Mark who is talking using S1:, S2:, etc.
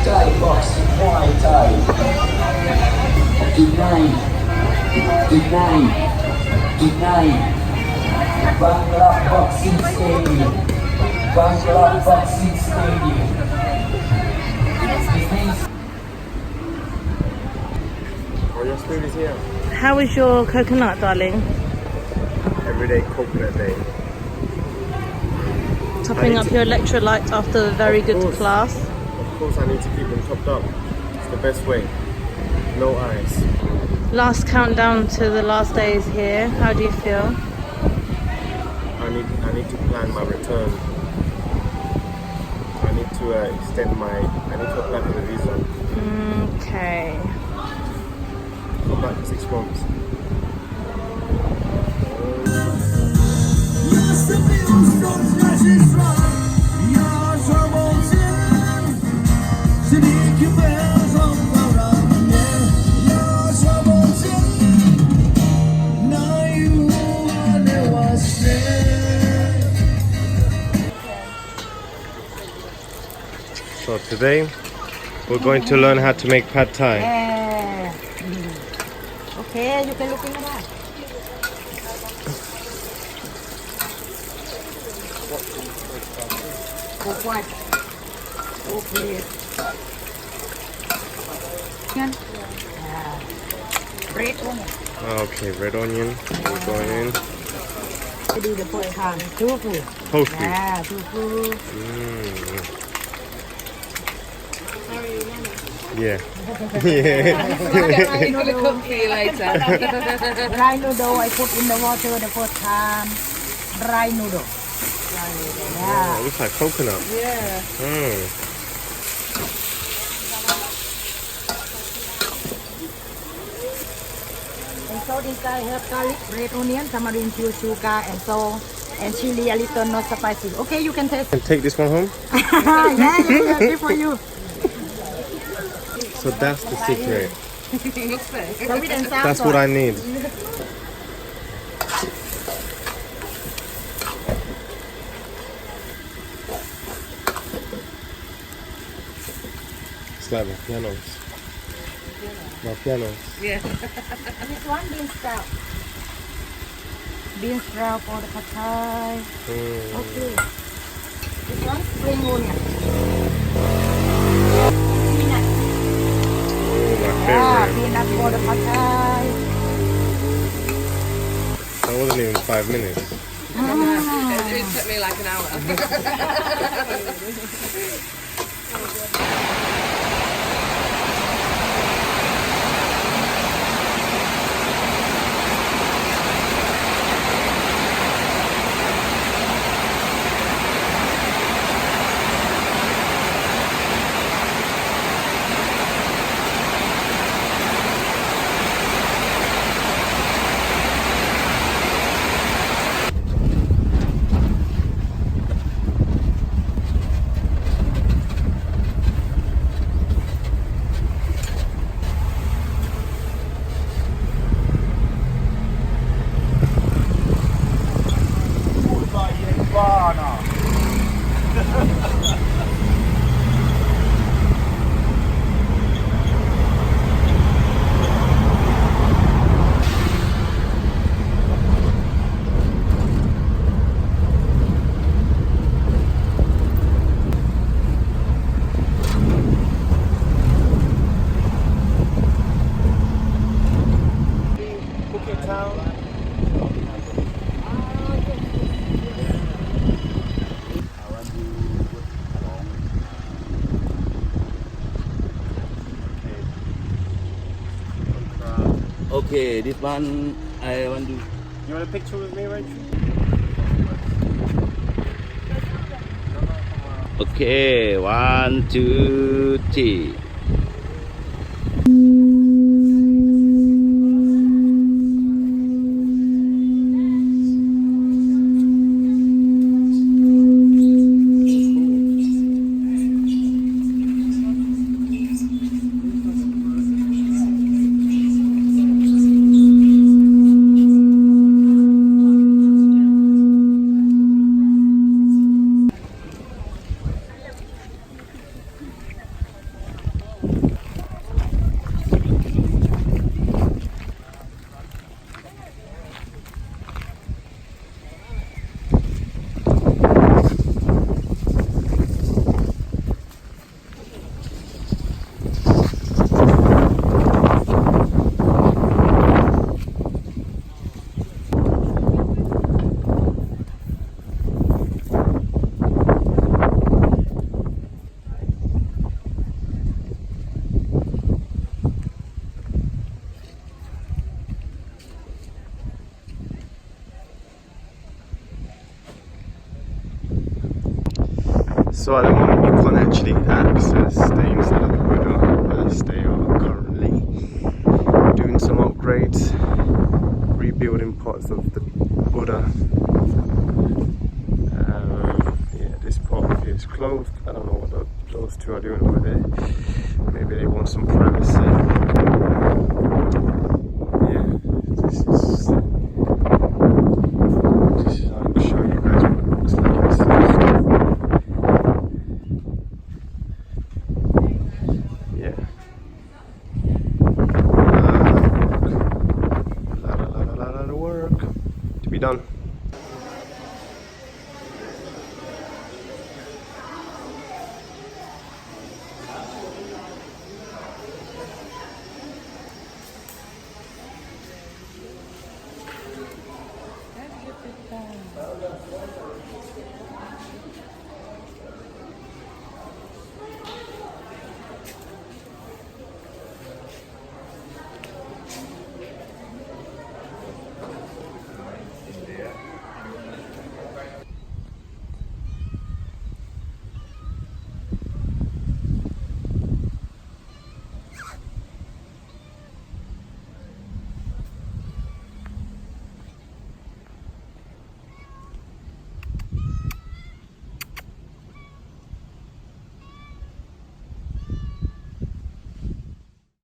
S1: Thai boxing, Muay Thai. Tonight, Bangla Boxing Stadium. Bangla Boxing Stadium.
S2: Oh, your food is here.
S3: How is your coconut, darling?
S2: Everyday coconut day.
S3: Topping up your electrolytes after a very good class.
S2: Of course, I need to keep them topped up. It's the best way. No ice.
S3: Last countdown to the last days here. How do you feel?
S2: I need to plan my return. I need to extend my. I need to apply for the visa.
S3: Okay.
S2: Come back for 6 months. So today we're going to learn how to make pad thai.
S4: Yeah. Okay, you can look in the back. What? Okay. Red onion.
S2: Okay, red onion. We're going in.
S4: Do the first time. Tofu.
S2: Tofu.
S4: Yeah, tofu.
S2: Yeah.
S4: Dry noodle. Cook for you later. Dry noodle I put in the water the first time. Dry noodle. Yeah.
S2: Oh, looks like coconut.
S4: Yeah. And so inside have garlic, red onion, tamarind, sugar, and so and chili a little, not spicy. Okay, you can taste.
S2: And take this one home.
S4: Yeah, good for you.
S2: So that's the secret.
S4: Sweet and sour.
S2: That's what I need. It's like my pianos. My pianos.
S3: Yeah.
S4: This one bean sprout. Bean sprout for the pad thai. Okay. This one spring onion. Peanut.
S2: Oh, my
S4: Yeah,
S2: favorite.
S4: peanut for the pad thai.
S2: That wasn't even 5 minutes.
S3: It took me like an hour.
S2: Phuket town.
S5: Okay, this one I want to.
S2: You want a picture with me, Rachel?
S5: Okay, 1, 2, 3.
S2: So at the moment you can't actually access the inside of the Buddha as they are currently doing some upgrades, rebuilding parts of the Buddha. Yeah, this part of here is closed. I don't know what those two are doing over there. Maybe they want some privacy.